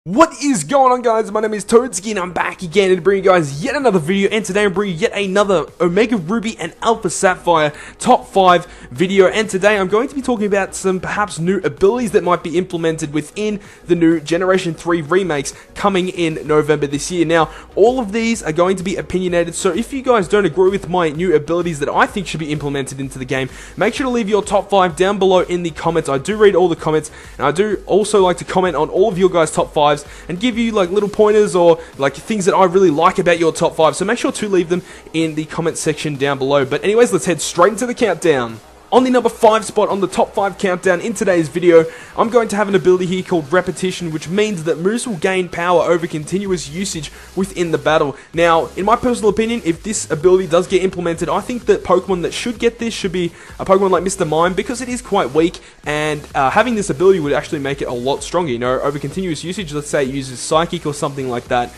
What is going on, guys? My name is Toadski and I'm back again to bring you guys yet another video, and today I'm bringing yet another Omega Ruby and Alpha Sapphire top 5 video. And today I'm going to be talking about some perhaps new abilities that might be implemented within the new Generation 3 remakes coming in November this year. Now, all of these are going to be opinionated, so if you guys don't agree with my new abilities that I think should be implemented into the game, make sure to leave your top 5 down below in the comments. I do read all the comments, and I do also like to comment on all of your guys' top 5s and give you like little pointers or like things that I really like about your top 5, so make sure to leave them in the comment section down below. But anyways, let's head straight into the countdown. On the number 5 spot on the top 5 countdown in today's video, I'm going to have an ability here called Repetition, which means that moves will gain power over continuous usage within the battle. Now, in my personal opinion, if this ability does get implemented, I think that Pokemon that should get this should be a Pokemon like Mr. Mime, because it is quite weak, and having this ability would actually make it a lot stronger. You know, over continuous usage, let's say it uses Psychic or something like that.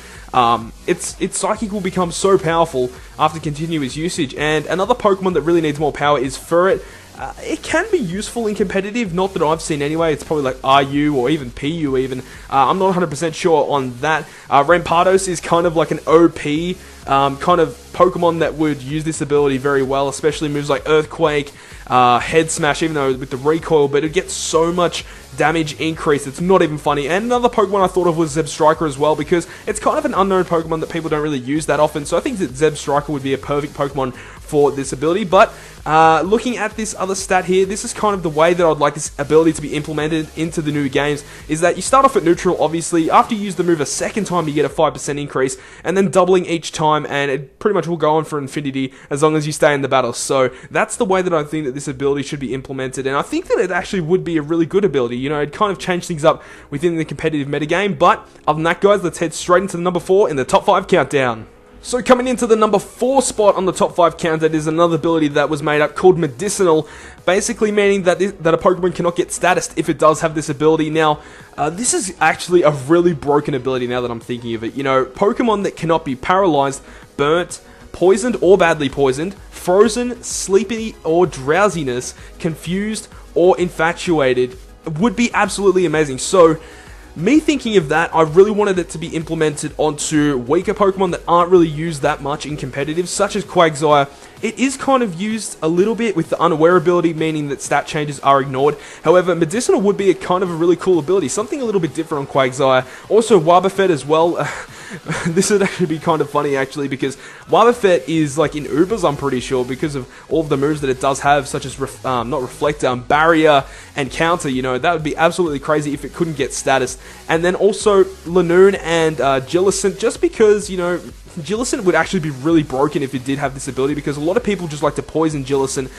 Its Psychic will become so powerful after continuous usage. And another Pokemon that really needs more power is Ferret. It can be useful in competitive, not that I've seen anyway. It's probably like RU or even PU even. I'm not 100% sure on that. Rampardos is kind of like an OP kind of Pokemon that would use this ability very well, especially moves like Earthquake, Head Smash, even though with the recoil, but it gets so much damage increase, it's not even funny. And another Pokemon I thought of was Zebstrika as well, because it's kind of an unknown Pokemon that people don't really use that often, so I think that Zebstrika would be a perfect Pokemon for this ability. But looking at this other stat here, this is kind of the way that I'd like this ability to be implemented into the new games, is that you start off at neutral, obviously. After you use the move a second time, you get a 5% increase, and then doubling each time, and it pretty much will go on for infinity as long as you stay in the battle. So that's the way that I think that this ability should be implemented, and I think that it actually would be a really good ability. You know, it'd kind of change things up within the competitive metagame. But other than that, guys, let's head straight into the number 4 in the top 5 countdown. So coming into the number 4 spot on the top 5 countdown is another ability that was made up called Medicinal, basically meaning that that a Pokemon cannot get status if it does have this ability. Now, this is actually a really broken ability now that I'm thinking of it. You know, Pokemon that cannot be paralyzed, burnt, poisoned or badly poisoned, frozen, sleepy or drowsiness, confused or infatuated would be absolutely amazing. So me thinking of that, I really wanted it to be implemented onto weaker Pokemon that aren't really used that much in competitive, such as Quagsire. It is kind of used a little bit with the Unaware ability, meaning that stat changes are ignored. However, Medicinal would be a kind of a really cool ability, something a little bit different on Quagsire. Also, Wobbuffet as well. This would actually be kind of funny, actually, because Wobbuffet is like in Ubers, I'm pretty sure, because of all of the moves that it does have, such as not Reflect, Barrier and Counter. You know, that would be absolutely crazy if it couldn't get status. And then also Lanoon and Gillicent, just because, you know, Gillicent would actually be really broken if it did have this ability, because a lot of people just like to poison Gillicent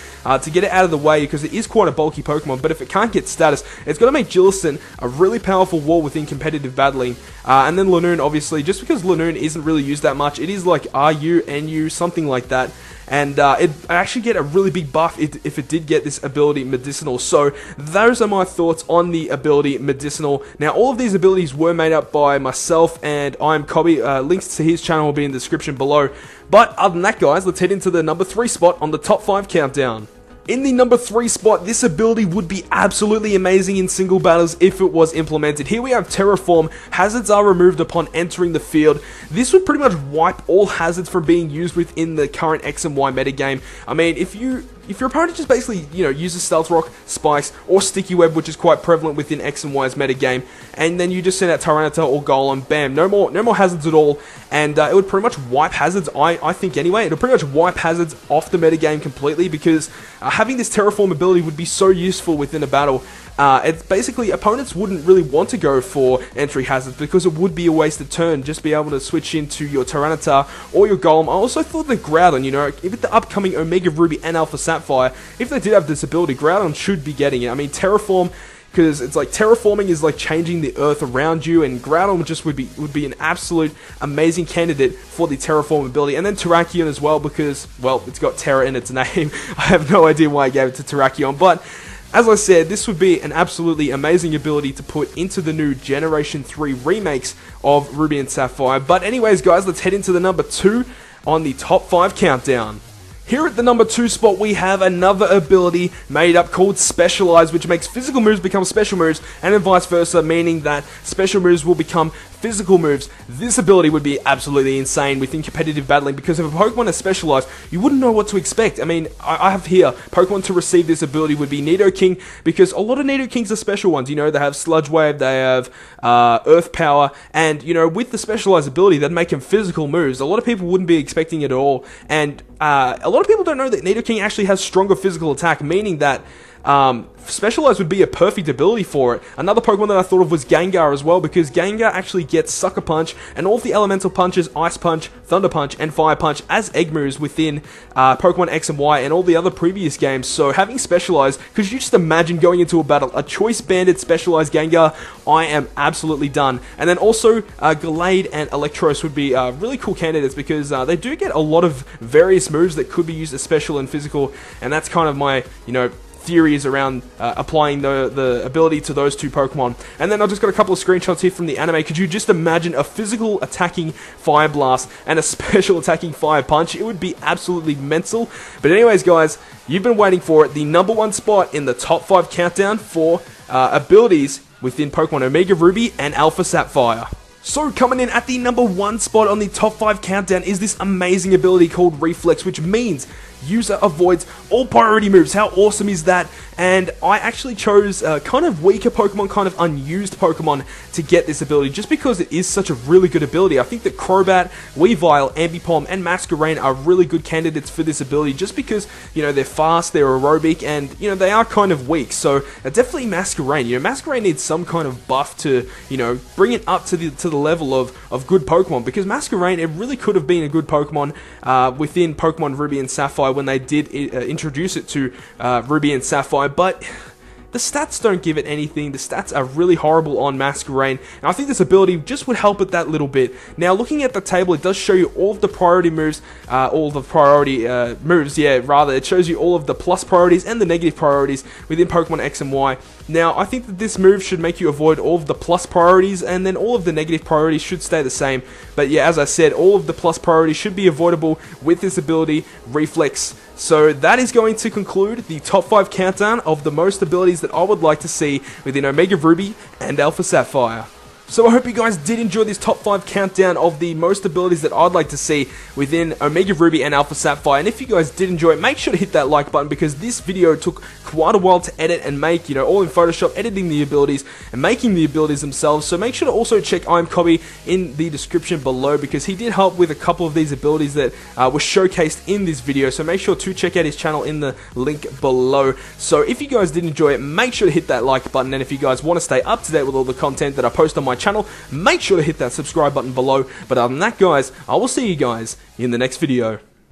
to get it out of the way, because it is quite a bulky Pokemon. But if it can't get status, it's going to make Gillicent a really powerful wall within competitive battling. And then Lanoon, obviously, just because Lanoon isn't really used that much, it is like RU, NU, something like that. And it'd actually get a really big buff if it did get this ability Medicinal. So those are my thoughts on the ability Medicinal. Now, all of these abilities were made up by myself and I'm Cobby. Links to his channel will be in the description below. But other than that, guys, let's head into the number 3 spot on the top 5 countdown. In the number 3 spot, this ability would be absolutely amazing in single battles if it was implemented. Here we have Terraform. Hazards are removed upon entering the field. This would pretty much wipe all hazards from being used within the current X and Y metagame. I mean, if your opponent just basically, you know, uses Stealth Rock, Spikes, or Sticky Web, which is quite prevalent within X and Y's metagame, and then you just send out Tyranitar or Golem, bam, no more hazards at all, and it would pretty much wipe hazards, I think anyway. It would pretty much wipe hazards off the metagame completely, because having this Terraform ability would be so useful within a battle. It's basically, opponents wouldn't really want to go for entry hazards, because it would be a wasted turn, just be able to switch into your Tyranitar or your Golem. I also thought that Groudon, you know, if the upcoming Omega Ruby and Alpha Sapphire, if they did have this ability, Groudon should be getting it. I mean, Terraform, because it's like terraforming is like changing the earth around you, and Groudon just would be an absolute amazing candidate for the Terraform ability. And then Terrakion as well, because, well, it's got Terra in its name. I have no idea why I gave it to Terrakion, but as I said, this would be an absolutely amazing ability to put into the new Generation 3 remakes of Ruby and Sapphire. But anyways, guys, let's head into the number 2 on the top 5 countdown. Here at the number 2 spot, we have another ability made up called Specialize, which makes physical moves become special moves, and then vice versa, meaning that special moves will become physical moves. This ability would be absolutely insane within competitive battling, because if a Pokemon is specialized, you wouldn't know what to expect. I mean, I have here, Pokemon to receive this ability would be Nidoking, because a lot of Nidokings are special ones. You know, they have Sludge Wave, they have Earth Power, and, you know, with the specialized ability, that'd make them physical moves. A lot of people wouldn't be expecting it at all, and a lot of people don't know that Nidoking actually has stronger physical attack, meaning that Specialized would be a perfect ability for it. Another Pokemon that I thought of was Gengar as well, because Gengar actually gets Sucker Punch and all of the elemental punches, Ice Punch, Thunder Punch, and Fire Punch as egg moves within Pokemon X and Y and all the other previous games. So having Specialized, because you just imagine going into a battle, a Choice Banded Specialized Gengar, I am absolutely done. And then also Gallade and Electros would be really cool candidates, because they do get a lot of various moves that could be used as special and physical, and that's kind of my, you know, theories around applying the ability to those two Pokemon. And then I've just got a couple of screenshots here from the anime. Could you just imagine a physical attacking Fire Blast and a special attacking Fire Punch? It would be absolutely mental. But anyways, guys, you've been waiting for it. The number 1 spot in the top 5 countdown for abilities within Pokemon Omega Ruby and Alpha Sapphire. So coming in at the number 1 spot on the top 5 countdown is this amazing ability called Reflex, which means user avoids all priority moves. How awesome is that? And I actually chose kind of weaker Pokemon, kind of unused Pokemon to get this ability, just because it is such a really good ability. I think that Crobat, Weavile, Ambipom, and Masquerain are really good candidates for this ability, just because, you know, they're fast, they're aerobic, and, you know, they are kind of weak. So definitely Masquerain. You know, Masquerain needs some kind of buff to, you know, bring it up to the level of good Pokemon, because Masquerain, it really could have been a good Pokemon within Pokemon Ruby and Sapphire when they did introduce it to Ruby and Sapphire, but the stats don't give it anything. The stats are really horrible on Masquerain, and I think this ability just would help it that little bit. Now, looking at the table, it does show you all of the priority moves, it shows you all of the plus priorities and the negative priorities within Pokemon X and Y. Now, I think that this move should make you avoid all of the plus priorities, and then all of the negative priorities should stay the same. But yeah, as I said, all of the plus priorities should be avoidable with this ability, Reflex. So that is going to conclude the top 5 countdown of the most abilities that I would like to see within Omega Ruby and Alpha Sapphire. So I hope you guys did enjoy this top 5 countdown of the most abilities that I'd like to see within Omega Ruby and Alpha Sapphire. And if you guys did enjoy it, make sure to hit that like button, because this video took quite a while to edit and make, you know, all in Photoshop, editing the abilities and making the abilities themselves. So make sure to also check IMCobby in the description below, because he did help with a couple of these abilities that were showcased in this video. So make sure to check out his channel in the link below. So if you guys did enjoy it, make sure to hit that like button. And if you guys want to stay up to date with all the content that I post on my channel, make sure to hit that subscribe button below. But other than that, guys, I will see you guys in the next video.